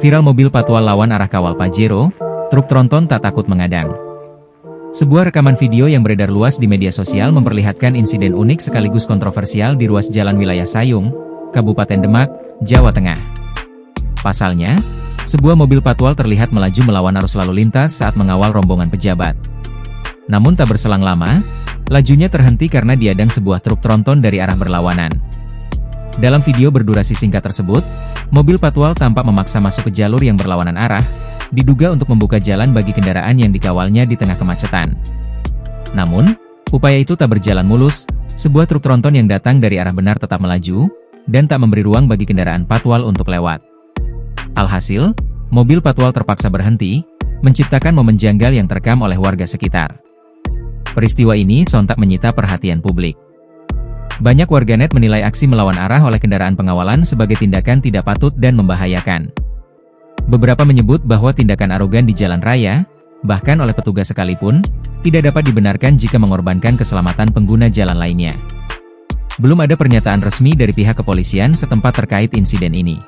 Viral mobil patwal lawan arah kawal Pajero, truk tronton tak takut mengadang. Sebuah rekaman video yang beredar luas di media sosial memperlihatkan insiden unik sekaligus kontroversial di ruas jalan wilayah Sayung, Kabupaten Demak, Jawa Tengah. Pasalnya, sebuah mobil patwal terlihat melaju melawan arus lalu lintas saat mengawal rombongan pejabat. Namun tak berselang lama, lajunya terhenti karena diadang sebuah truk tronton dari arah berlawanan. Dalam video berdurasi singkat tersebut, mobil patwal tampak memaksa masuk ke jalur yang berlawanan arah, diduga untuk membuka jalan bagi kendaraan yang dikawalnya di tengah kemacetan. Namun, upaya itu tak berjalan mulus, sebuah truk tronton yang datang dari arah benar tetap melaju, dan tak memberi ruang bagi kendaraan patwal untuk lewat. Alhasil, mobil patwal terpaksa berhenti, menciptakan momen janggal yang terekam oleh warga sekitar. Peristiwa ini sontak menyita perhatian publik. Banyak warganet menilai aksi melawan arah oleh kendaraan pengawalan sebagai tindakan tidak patut dan membahayakan. Beberapa menyebut bahwa tindakan arogan di jalan raya, bahkan oleh petugas sekalipun, tidak dapat dibenarkan jika mengorbankan keselamatan pengguna jalan lainnya. Belum ada pernyataan resmi dari pihak kepolisian setempat terkait insiden ini.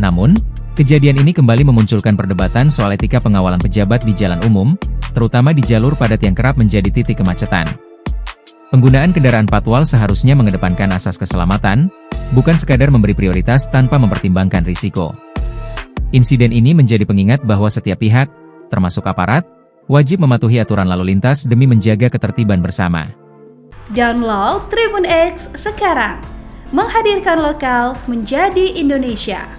Namun, kejadian ini kembali memunculkan perdebatan soal etika pengawalan pejabat di jalan umum, terutama di jalur padat yang kerap menjadi titik kemacetan. Penggunaan kendaraan patwal seharusnya mengedepankan asas keselamatan, bukan sekadar memberi prioritas tanpa mempertimbangkan risiko. Insiden ini menjadi pengingat bahwa setiap pihak, termasuk aparat, wajib mematuhi aturan lalu lintas demi menjaga ketertiban bersama. Download Tribun X sekarang, menghadirkan lokal menjadi Indonesia.